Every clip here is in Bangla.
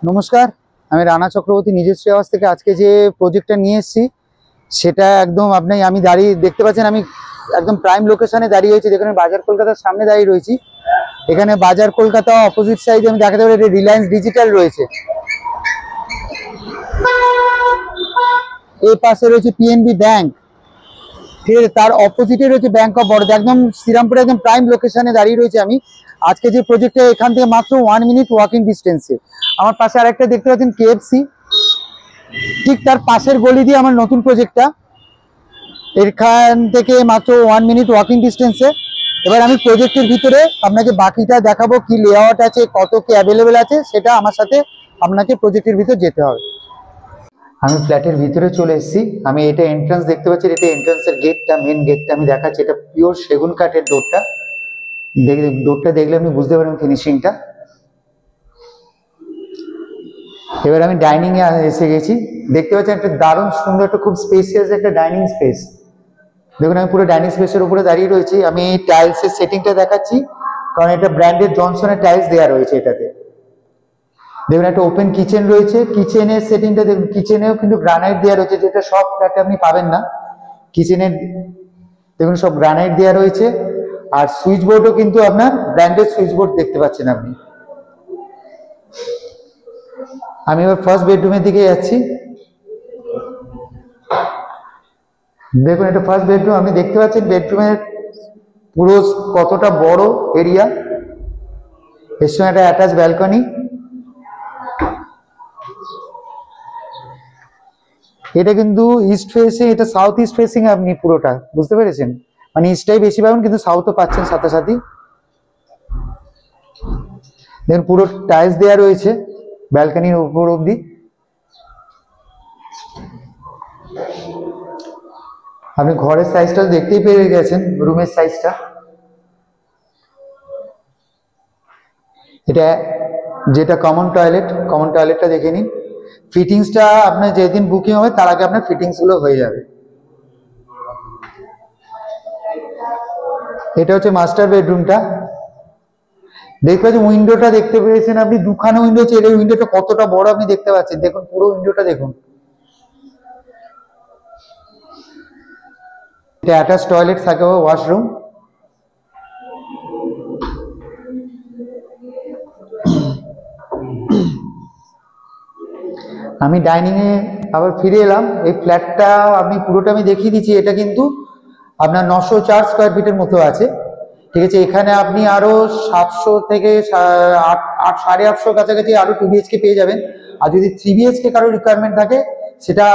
নমস্কার, আমি রানা চক্রবর্তী নিজস্ব আবাস থেকে আজকে যে প্রজেক্টটা নিয়ে এসেছি সেটা একদম আমি দাঁড়িয়ে দেখতে পাচ্ছেন। আমি একদম প্রাইম লোকেশনে দাঁড়িয়ে রয়েছি, যেখানে বাজার কলকাতার সামনে দাঁড়িয়ে রয়েছি। এখানে বাজার কলকাতা অপোজিট সাইডে আমি দেখাতে পারি, এটা রিলায়েন্স ডিজিটাল রয়েছে। এই পাশে রয়েছে পিএনবি ব্যাংক, ঠিক আছে। তার অপোজিটে রয়েছে ব্যাংক অফ বরোদা। একদম শ্রীরামপুরে একদম প্রাইম লোকেশনে দাঁড়িয়ে রয়েছে আমি আজকে যে প্রজেক্টটা। এখান থেকে মাত্র 1 মিনিট ওয়াকিং ডিস্টেন্সে। আমার পাশে আরেকটা দেখতে পাচ্ছেন কেএফসি, ঠিক তার পাশের গলি দিয়ে আমার নতুন প্রজেক্টটা। এখান থেকে মাত্র 1 মিনিট ওয়াকিং ডিস্টেন্সে। এবার আমি প্রজেক্টের ভিতরে আপনাকে বাকিটা দেখাবো, কি লেআউট আছে, কত কি অ্যাভেলেবেল আছে, সেটা আমার সাথে আপনাকে প্রজেক্টের ভিতর যেতে হবে। আমি ফ্ল্যাটের ভিতরে চলে এসেছি। আমি এটা এন্ট্রান্স দেখতে পাচ্ছি, এটা এন্ট্রান্সের গেটটা, মেন গেটটা আমি দেখাচ্ছি। এটা পিওর সেগুন কাঠের ডোরটা। ডোরটা দেখলে আপনি বুঝতে পারবেন ফিনিশিংটা। এবার আমি ডাইনিং এ এসে গেছি। দেখতে পাচ্ছেন একটা দারুণ সুন্দর, একটা খুব স্পেসিয়াস একটা ডাইনিং স্পেস। দেখুন আমি পুরো ডাইনিং স্পেসের উপরে দাঁড়িয়ে রয়েছি। আমি টাইলসের সেটিংটা দেখাচ্ছি, কারণ এটা ব্র্যান্ডেড জনসনের টাইলস দেওয়া রয়েছে এটাতে। দেখুন একটা ওপেন কিচেন রয়েছে। কিচেনের সেটিংটা দেখুন, কিচেনেও কিন্তু গ্রানাইট দেওয়া রয়েছে, যেটা সব ফ্ল্যাটে আপনি পাবেন না। কিচেনের দেখুন সব গ্রানাইট দেওয়া রয়েছে। আর সুইচ বোর্ডও কিন্তু আপনার ব্র্যান্ডেড সুইচ বোর্ড দেখতে পাচ্ছেন আপনি। আমি এবার ফার্স্ট বেডরুমের দিকে যাচ্ছি। দেখুন এটা ফার্স্ট বেডরুম। আপনি দেখতে পাচ্ছেন বেডরুমের পুরো কতটা বড় এরিয়া। এর সঙ্গে একটা অ্যাটাচ ব্যালকনি। এটা কিন্তু ইস্ট ফেসিং, এটা সাউথ ইস্ট ফেসিং। আপনি পুরোটা বুঝতে পেরেছেন, মানে ইস্টটাই বেশি পাবেন, কিন্তু সাউথও পাচ্ছেন সাথে সাথে। দেখুন পুরো টাইলস দেওয়া রয়েছে ব্যালকনির উপর অব্দি। আপনি ঘরের সাইজটা দেখতেই পেয়ে গেছেন, রুমের সাইজটা। এটা যেটা কমন টয়লেটটা দেখে নিন। ফিটিংসটা আপনার যেদিন বুকিং হবে তার আগে আপনার ফিটিংস গুলো হয়ে যাবে। এটা হচ্ছে মাস্টার বেডরুমটা। দেখতে পাচ্ছেন উইন্ডোটা দেখতে পেয়েছেন আপনি, দুখানা উইন্ডো আছে। এই উইন্ডোটা কতটা বড় আপনি দেখতে পাচ্ছেন, দেখুন পুরো উইন্ডোটা দেখুন। এটা অ্যাটাচ টয়লেট থাকে, ওয়াশরুম। আমি ডাইনিং এ আবার ফিরে এলাম। এই ফ্ল্যাটটা আমি পুরোটা আমি দেখিয়ে দিচ্ছি। এটা কিন্তু আপনার 904 স্কোয়ার ফিটের মতো আছে, ঠিক আছে। এখানে আপনি আরো 700 থেকে 850 কাছাকাছি আরো 2 বিএইচকে পেয়ে যাবেন। আর যদি 3 বিএইচকে কারো রিকোয়ারমেন্ট থাকে, সেটা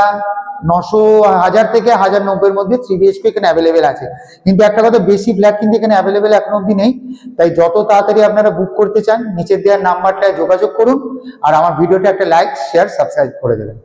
1000 থেকে 1090 এর মধ্যে 3 বিএইচকে এখানে অ্যাভেলেবেল আছে। কিন্তু একটা কথা, বেশি ফ্ল্যাট কিন্তু এখানে অ্যাভেলেবেল এখনো অব্দি নেই। তাই যত তাড়াতাড়ি আপনারা বুক করতে চান, নিচের দেওয়ার নাম্বারটায় যোগাযোগ করুন। আর আমার ভিডিওটা একটা লাইক, শেয়ার, সাবস্ক্রাইব করে দেবেন।